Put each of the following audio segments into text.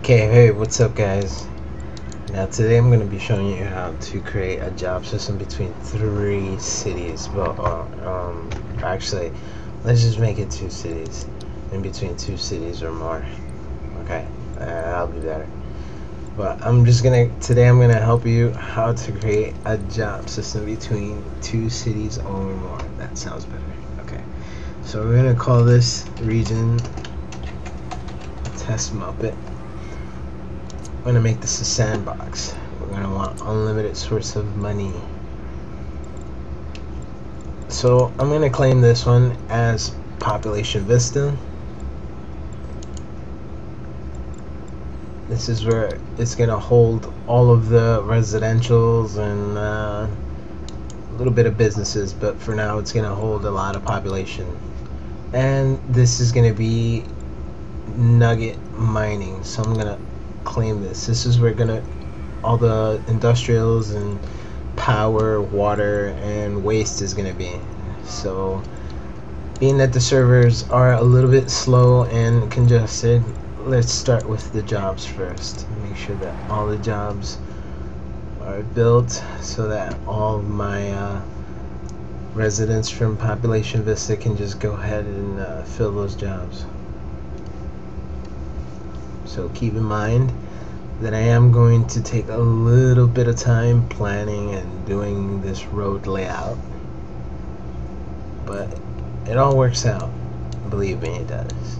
Okay, hey, what's up guys? Now today I'm going to be showing you how to create a job system between 3 cities. Well, actually, let's just make it 2 cities. In between 2 cities or more. Okay, that'll be better. But today I'm gonna help you how to create a job system between 2 cities or more. That sounds better. Okay, so we're gonna call this region Test Muppet. We're gonna make this a sandbox. We're gonna want unlimited source of money. So I'm gonna claim this one as PopulationVista. This is where it's gonna hold all of the residentials and a little bit of businesses, but for now it's gonna hold a lot of population. And this is gonna be nugget mining, so I'm gonna claim this. This is where all the industrials and power, water, and waste is gonna be. So being that the servers are a little bit slow and congested, let's start with the jobs first. Make sure that all the jobs are built so that all of my residents from PopulationVista can just go ahead and fill those jobs. So keep in mind that I am going to take a little bit of time planning and doing this road layout, but it all works out. Believe me, it does.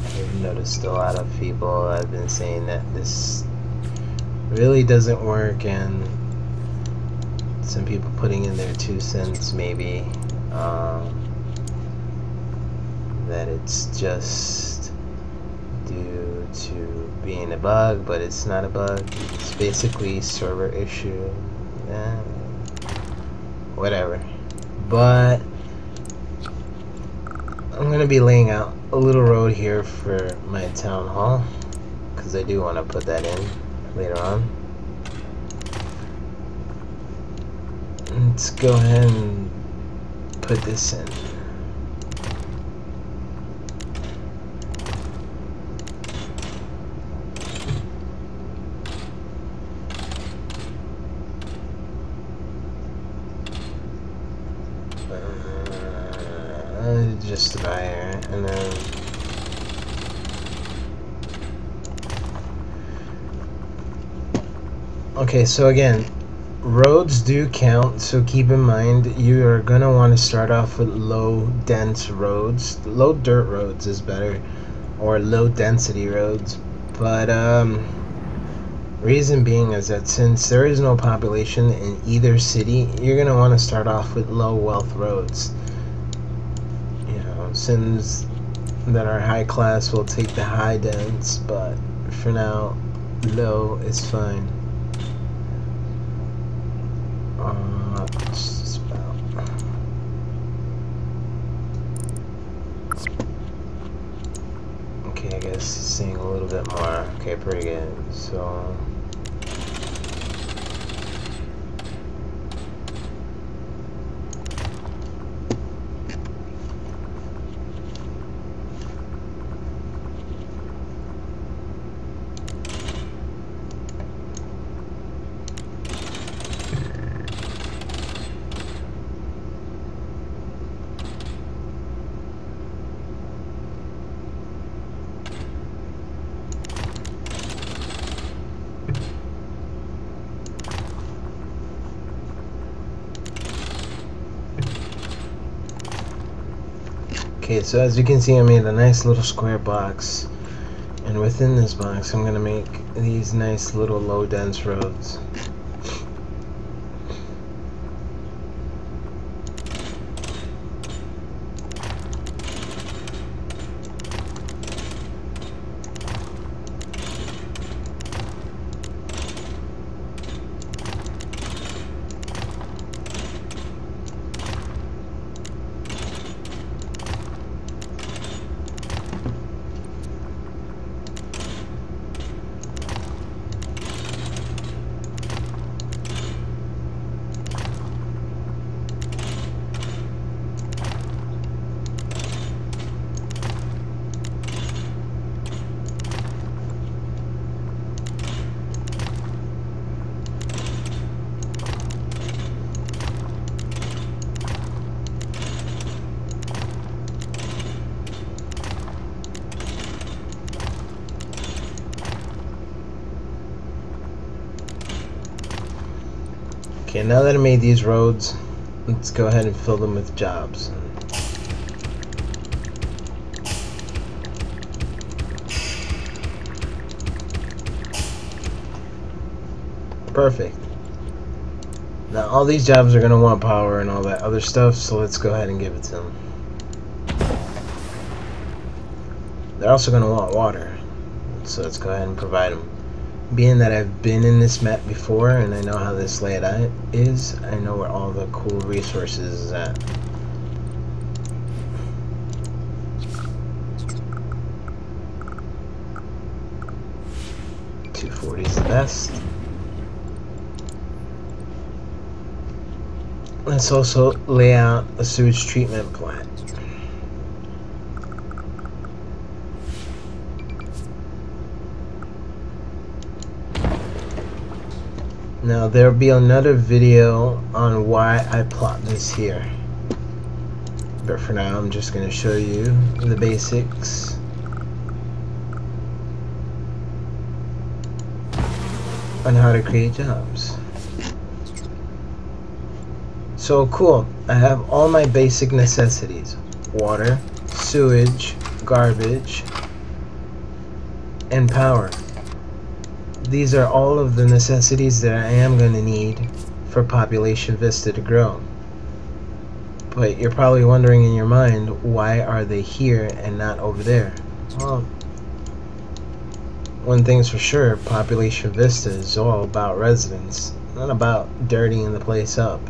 I've noticed a lot of people have been saying that this really doesn't work, and some people putting in their 2 cents maybe, that it's just due to being a bug, but it's not a bug. It's basically server issue. Whatever. But I'm gonna be laying out a little road here for my town hall, because I do want to put that in later on. Let's go ahead and put this in. Just about here, and then okay, so again, roads do count, so keep in mind you are gonna want to start off with low dense roads. Low dirt roads is better, or low density roads, but reason being is that since there is no population in either city, you're gonna want to start off with low wealth roads. Sims that are high class will take the high dense, but for now, low is fine. Just about. Okay, I guess seeing a little bit more. Okay, pretty good. So. Okay, so as you can see, I made a nice little square box, and within this box I'm gonna make these nice little low dense roads. Okay, now that I made these roads, let's go ahead and fill them with jobs. Perfect. Now all these jobs are going to want power and all that other stuff, so let's go ahead and give it to them. They're also going to want water, so let's go ahead and provide them. Being that I've been in this map before and I know how this layout is, I know where all the cool resources is at. $240 is the best. Let's also lay out a sewage treatment plant. Now there'll be another video on why I plot this here, but for now I'm just going to show you the basics on how to create jobs. So cool, I have all my basic necessities: water, sewage, garbage, and power. These are all of the necessities that I am going to need for PopulationVista to grow. But you're probably wondering in your mind, why are they here and not over there? Well, one thing's for sure, PopulationVista is all about residents, not about dirtying the place up.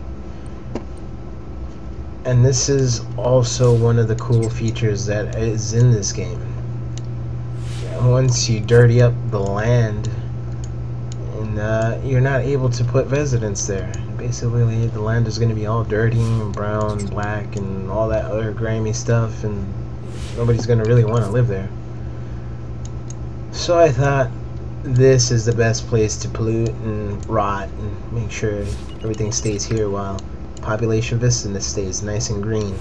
And this is also one of the cool features that is in this game. Once you dirty up the land, you're not able to put residents there. Basically, the land is going to be all dirty and brown, black, and all that other grimy stuff, and nobody's going to really want to live there. So I thought this is the best place to pollute and rot and make sure everything stays here while PopulationVista stays nice and green.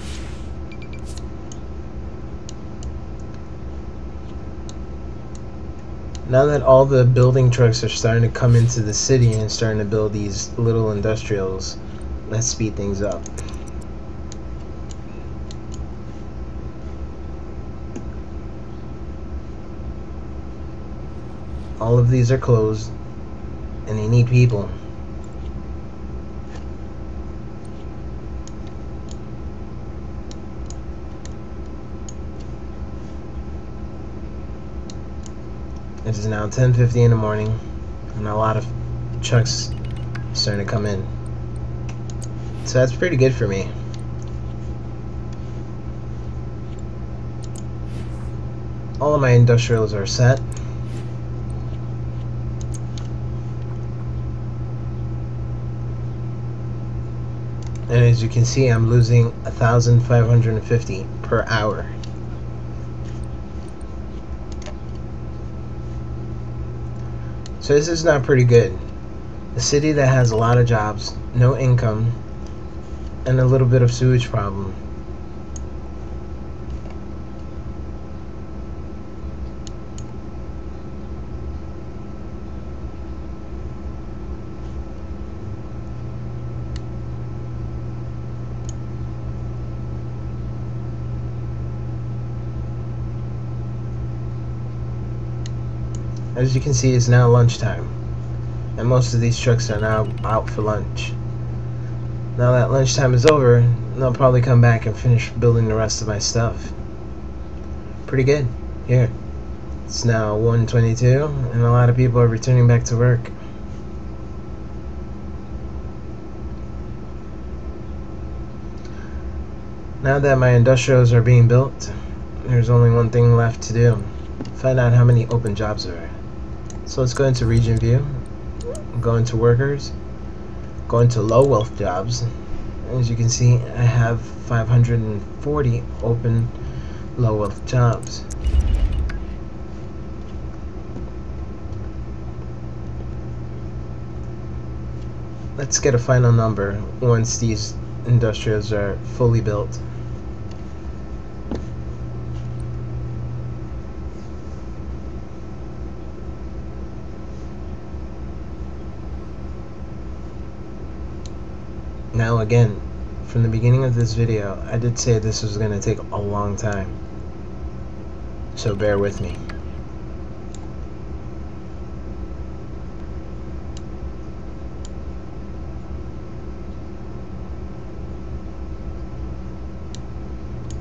Now that all the building trucks are starting to come into the city and starting to build these little industrials, let's speed things up. All of these are closed and they need people. It is now 10:50 in the morning, and a lot of trucks starting to come in. So that's pretty good for me. All of my industrials are set. And as you can see, I'm losing 1,550 per hour. So this is not pretty good. A city that has a lot of jobs, no income, and a little bit of sewage problem. As you can see, it's now lunchtime, and most of these trucks are now out for lunch. Now that lunchtime is over, they'll probably come back and finish building the rest of my stuff. Pretty good. Here, it's now 1:22, and a lot of people are returning back to work. Now that my industrials are being built, there's only one thing left to do: find out how many open jobs there are. So let's go into region view, go into workers, go into low wealth jobs. As you can see, I have 540 open low wealth jobs. Let's get a final number once these industrials are fully built. Now again, from the beginning of this video, I did say this was going to take a long time, so bear with me.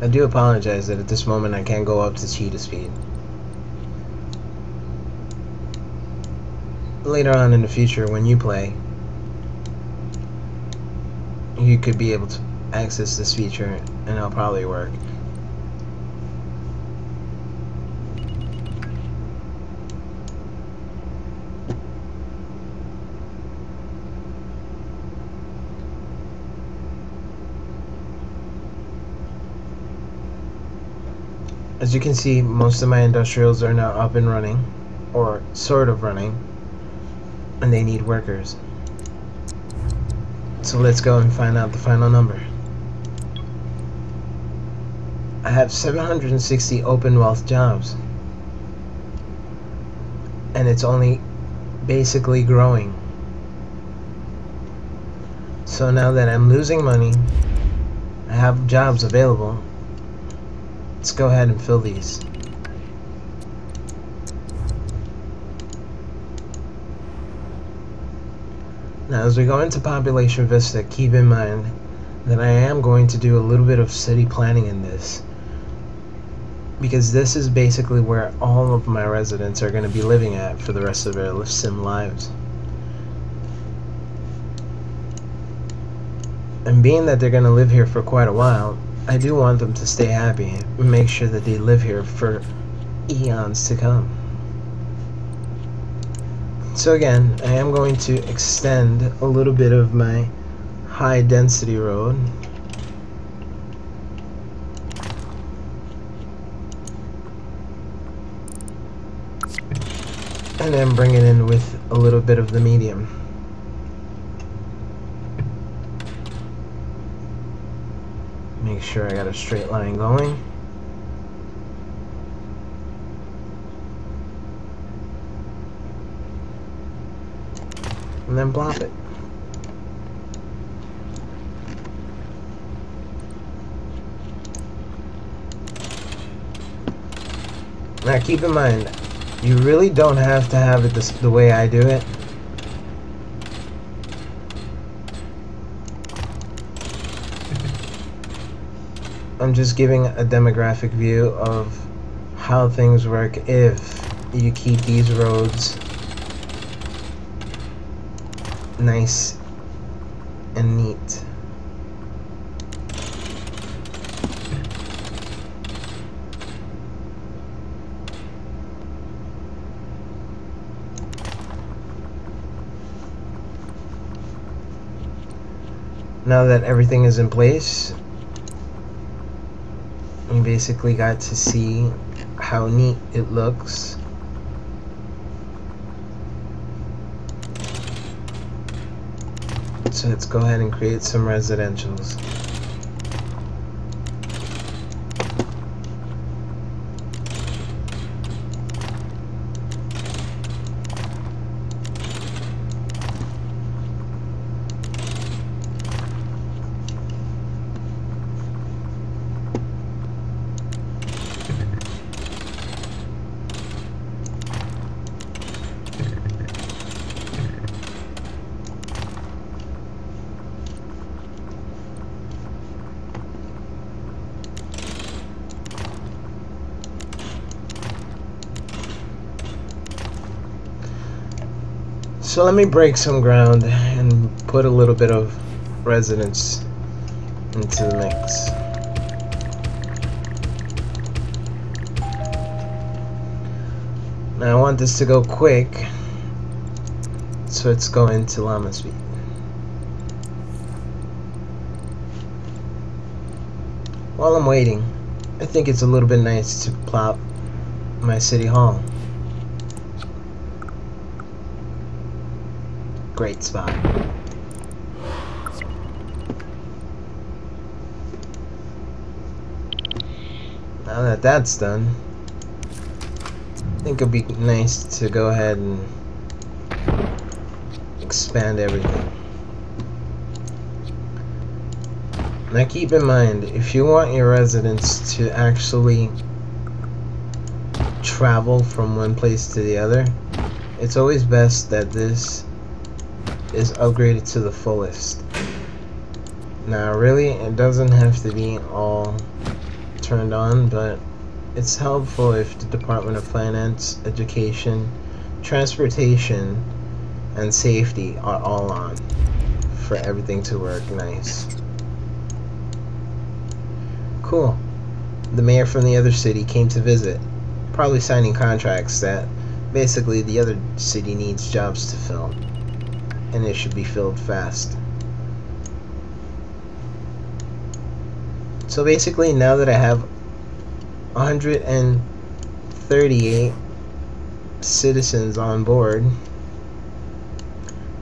I do apologize that at this moment I can't go up to cheetah speed. Later on in the future, when you play, you could be able to access this feature and it'll probably work. As you can see, most of my industrials are now up and running, or sort of running, and they need workers. So let's go and find out the final number. I have 760 open wealth jobs, and it's only basically growing. So now that I'm losing money, I have jobs available. Let's go ahead and fill these. Now as we go into PopulationVista, keep in mind that I am going to do a little bit of city planning in this, because this is basically where all of my residents are going to be living at for the rest of their sim lives. And being that they're going to live here for quite a while, I do want them to stay happy and make sure that they live here for eons to come. So again, I am going to extend a little bit of my high density road. And then bring it in with a little bit of the medium. Make sure I got a straight line going. And then plop it. Now keep in mind, you really don't have to have it the way I do it. I'm just giving a demographic view of how things work if you keep these roads nice and neat. Now that everything is in place, you basically got to see how neat it looks. So let's go ahead and create some residentials. So let me break some ground and put a little bit of residence into the mix. Now I want this to go quick, so let's go into llama speed. While I'm waiting, I think it's a little bit nice to plop my city hall. Great spot. Now that that's done, I think it'd be nice to go ahead and expand everything. Now keep in mind, if you want your residents to actually travel from one place to the other, it's always best that this is upgraded to the fullest. Now really, it doesn't have to be all turned on, but it's helpful if the Department of Finance, Education, Transportation, and Safety are all on for everything to work nice. Cool. The mayor from the other city came to visit, probably signing contracts that basically the other city needs jobs to fill, and it should be filled fast. So basically, now that I have 138 citizens on board,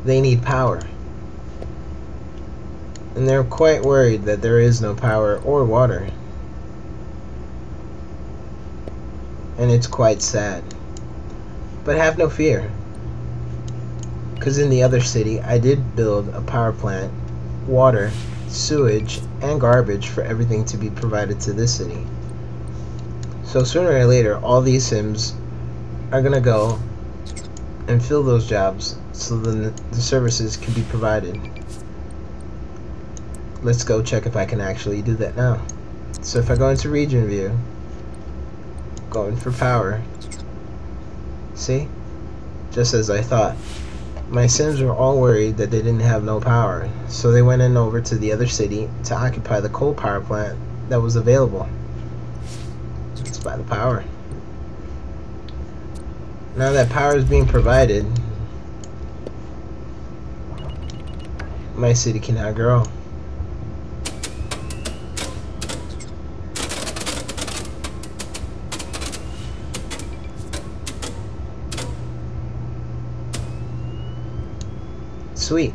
they need power. And they're quite worried that there is no power or water. And it's quite sad. But have no fear, because in the other city I did build a power plant, water, sewage, and garbage for everything to be provided to this city. So sooner or later, all these Sims are gonna go and fill those jobs so then the services can be provided. Let's go check if I can actually do that now. So if I go into region view, going for power, see, just as I thought, my Sims were all worried that they didn't have no power, so they went in over to the other city to occupy the coal power plant that was available. Let's buy the power. Now that power is being provided, my city can now grow. Sweet.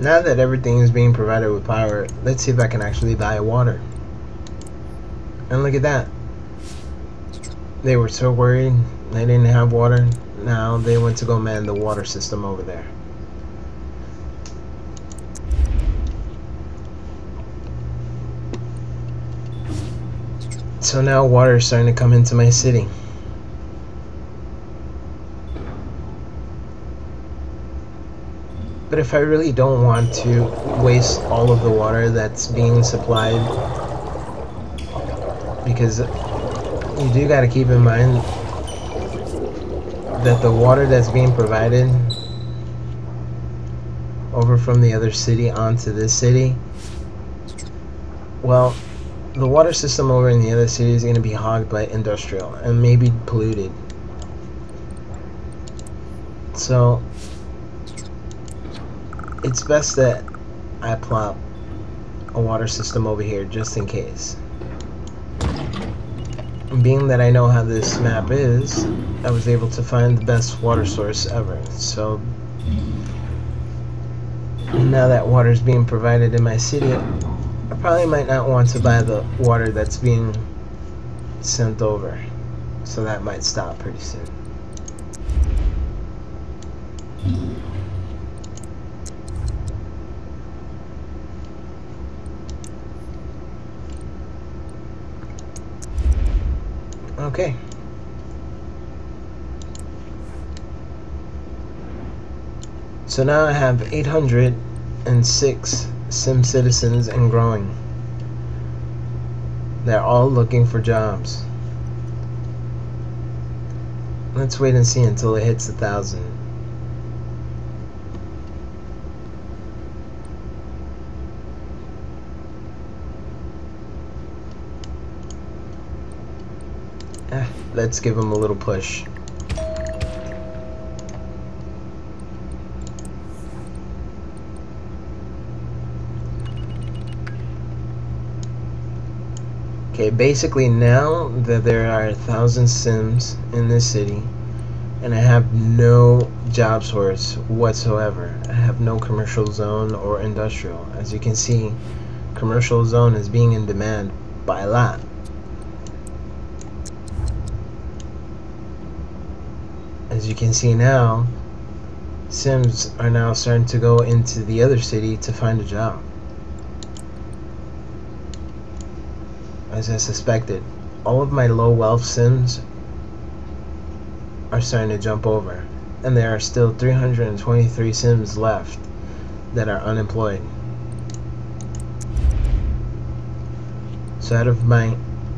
Now that everything is being provided with power, let's see if I can actually buy water. And look at that. They were so worried they didn't have water. Now they went to go man the water system over there. So now water is starting to come into my city. But if I really don't want to waste all of the water that's being supplied, because you do got to keep in mind that the water that's being provided over from the other city onto this city, well, the water system over in the other city is going to be hogged by industrial and maybe polluted. So it's best that I plop a water system over here just in case. Being that I know how this map is, I was able to find the best water source ever. So now that water is being provided in my city, I probably might not want to buy the water that's being sent over. So that might stop pretty soon. Okay. So now I have 806 Sim citizens and growing. They're all looking for jobs. Let's wait and see until it hits 1,000. Let's give them a little push. Okay, basically now that there are 1,000 Sims in this city, and I have no job source whatsoever. I have no commercial zone or industrial. As you can see, commercial zone is being in demand by a lot. As you can see now, Sims are now starting to go into the other city to find a job. As I suspected, all of my low wealth Sims are starting to jump over, and there are still 323 Sims left that are unemployed. So out of my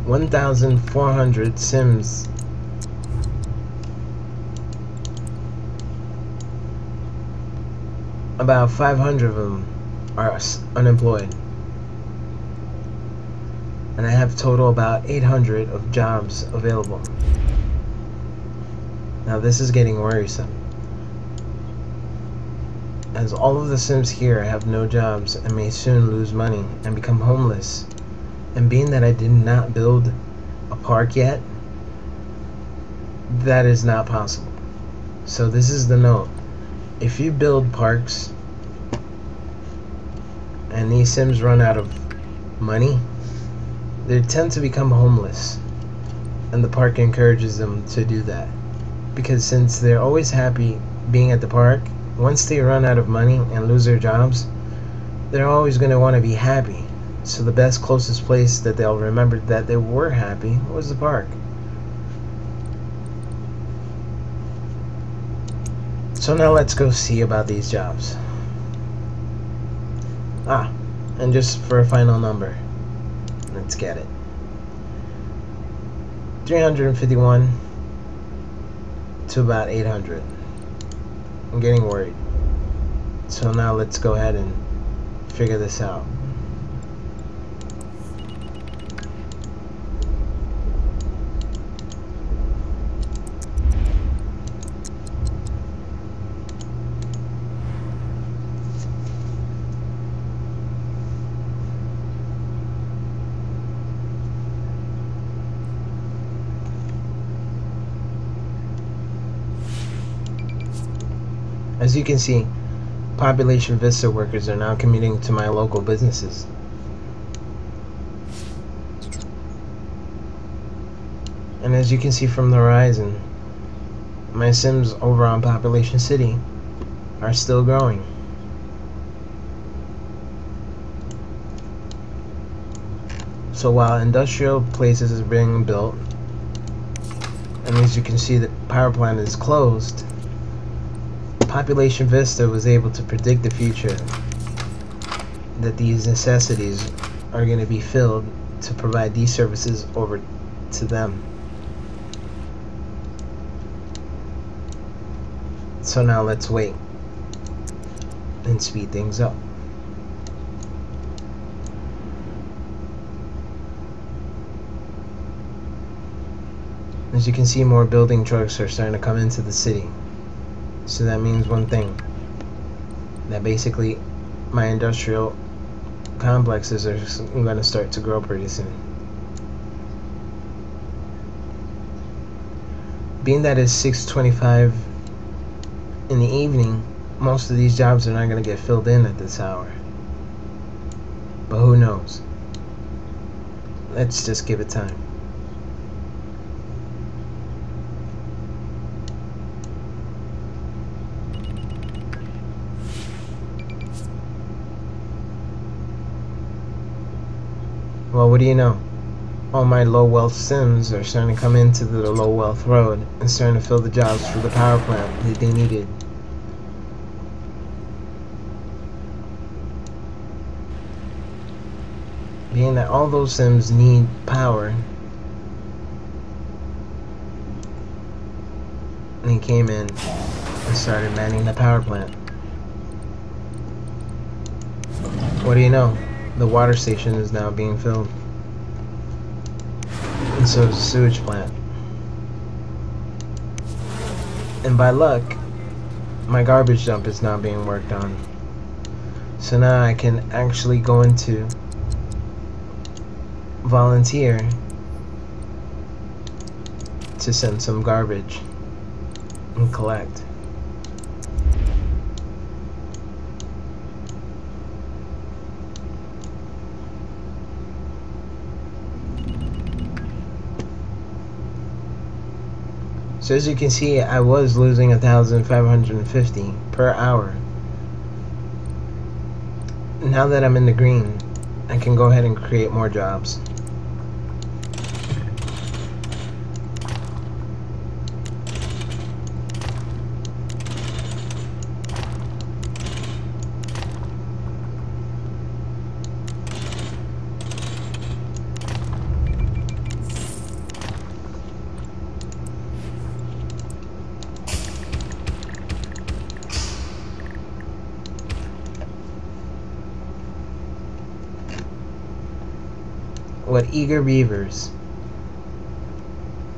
1,400 Sims, about 500 of them are unemployed. And I have total about 800 of jobs available. Now this is getting worrisome, as all of the Sims here have no jobs and may soon lose money and become homeless. And being that I did not build a park yet, that is not possible. So this is the note. If you build parks and these Sims run out of money, they tend to become homeless, and the park encourages them to do that, because since they're always happy being at the park, once they run out of money and lose their jobs, they're always going to want to be happy. So the best closest place that they'll remember that they were happy was the park. So now let's go see about these jobs. And just for a final number, let's get it. 351 to about 800. I'm getting worried. So now let's go ahead and figure this out. As you can see, PopulationVista workers are now commuting to my local businesses. And as you can see from the horizon, my Sims over on Population City are still growing. So while industrial places are being built, and as you can see the power plant is closed, PopulationVista was able to predict the future, that these necessities are going to be filled to provide these services over to them. So now let's wait and speed things up. As you can see, more building trucks are starting to come into the city. So that means one thing, that basically my industrial complexes are going to start to grow pretty soon. Being that it's 6:25 in the evening, most of these jobs are not going to get filled in at this hour. But who knows? Let's just give it time. Well, what do you know? All my low wealth Sims are starting to come into the low wealth road and starting to fill the jobs for the power plant that they needed. Being that all those Sims need power, they came in and started manning the power plant. What do you know? The water station is now being filled, and so is the sewage plant. And by luck, my garbage dump is now being worked on. So now I can actually go into volunteer to send some garbage and collect. So as you can see, I was losing 1,550 per hour. Now that I'm in the green, I can go ahead and create more jobs. What eager beavers.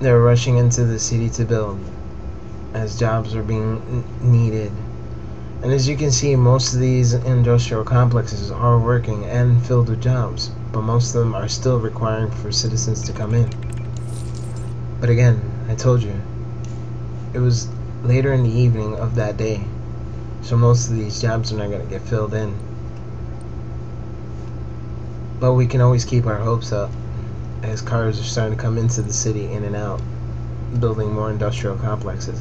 They're rushing into the city to build, as jobs are being needed. And as you can see, most of these industrial complexes are working and filled with jobs, but most of them are still requiring for citizens to come in. But again, I told you, it was later in the evening of that day, so most of these jobs are not going to get filled in. But we can always keep our hopes up as cars are starting to come into the city in and out, building more industrial complexes.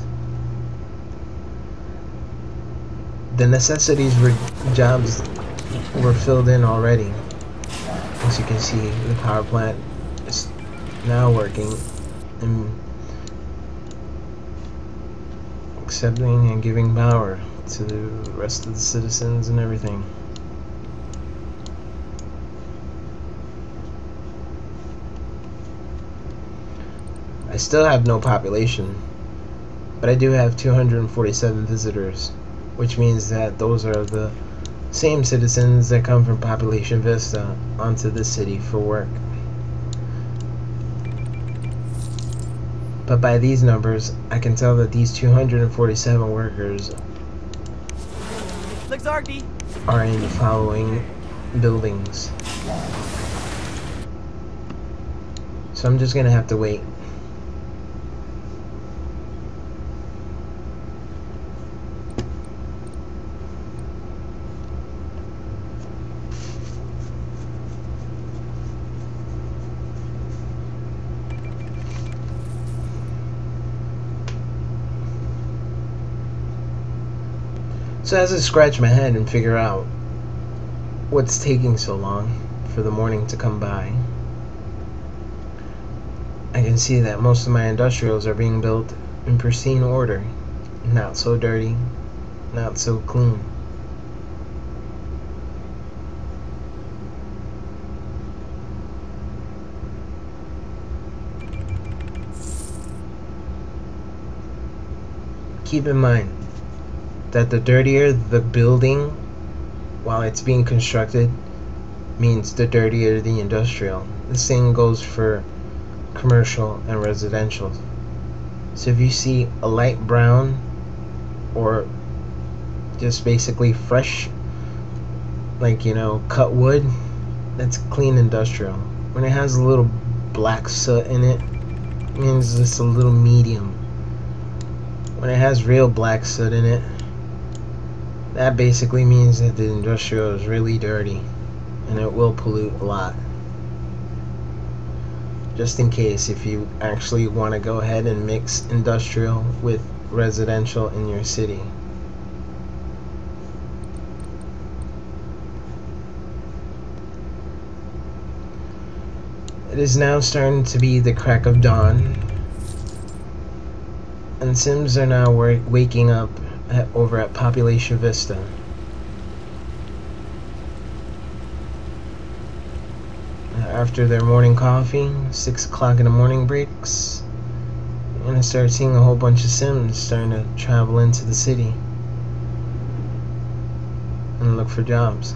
The necessities for jobs were filled in already. As you can see, the power plant is now working and accepting and giving power to the rest of the citizens and everything. I still have no population, but I do have 247 visitors, which means that those are the same citizens that come from PopulationVista onto the city for work. But by these numbers, I can tell that these 247 workers are in the following buildings. So I'm just gonna have to wait. So as I scratch my head and figure out what's taking so long for the morning to come by, I can see that most of my industrials are being built in pristine order, not so dirty, not so clean. Keep in mind that the dirtier the building while it's being constructed means the dirtier the industrial. The same goes for commercial and residential. So if you see a light brown or just basically fresh, like, you know, cut wood, that's clean industrial. When it has a little black soot in it, it means it's a little medium. When it has real black soot in it, that basically means that the industrial is really dirty and it will pollute a lot. Just in case, if you actually want to go ahead and mix industrial with residential in your city. It is now starting to be the crack of dawn, and Sims are now waking up over at PopulationVista. After their morning coffee, 6 o'clock in the morning breaks, and I started seeing a whole bunch of Sims starting to travel into the city and look for jobs.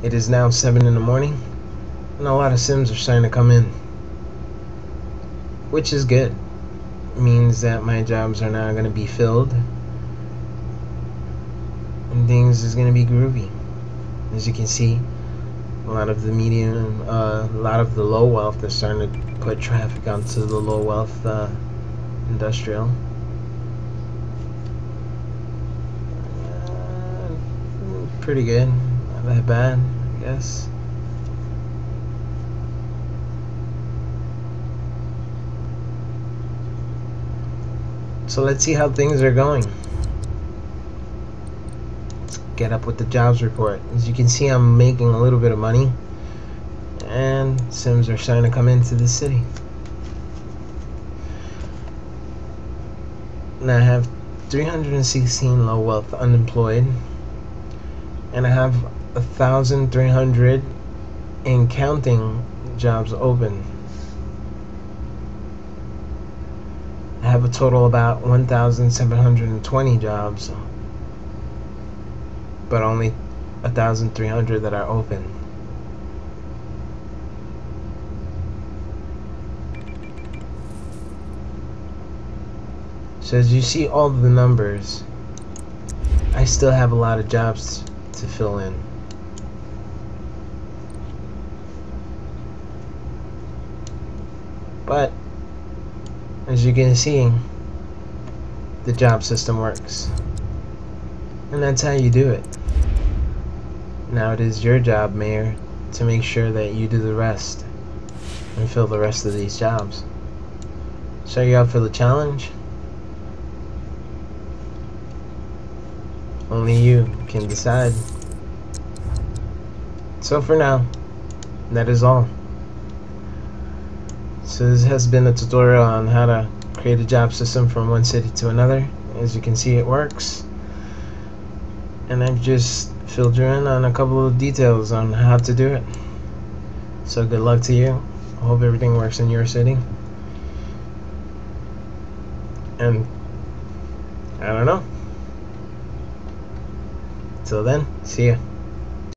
It is now 7 in the morning, and a lot of Sims are starting to come in, which is good. It means that my jobs are now going to be filled, and things is going to be groovy. As you can see, a lot of the medium, a lot of the low wealth is starting to put traffic onto the low wealth industrial. Pretty good, not that bad, I guess. So let's see how things are going. Let's get up with the jobs report. As you can see, I'm making a little bit of money, and Sims are starting to come into the city. And I have 316 low wealth unemployed, and I have 1,300 and counting jobs open. I have a total about 1,720 jobs, but only 1,300 that are open. So as you see all of the numbers, I still have a lot of jobs to fill in. But as you can see, the job system works, and that's how you do it. Now it is your job, Mayor, to make sure that you do the rest and fill the rest of these jobs. So are you up for the challenge? Only you can decide. So for now, that is all. So this has been a tutorial on how to create a job system from one city to another. As you can see, it works. And I've just filled you in on a couple of details on how to do it. So good luck to you. I hope everything works in your city. And I don't know. Till then, see ya.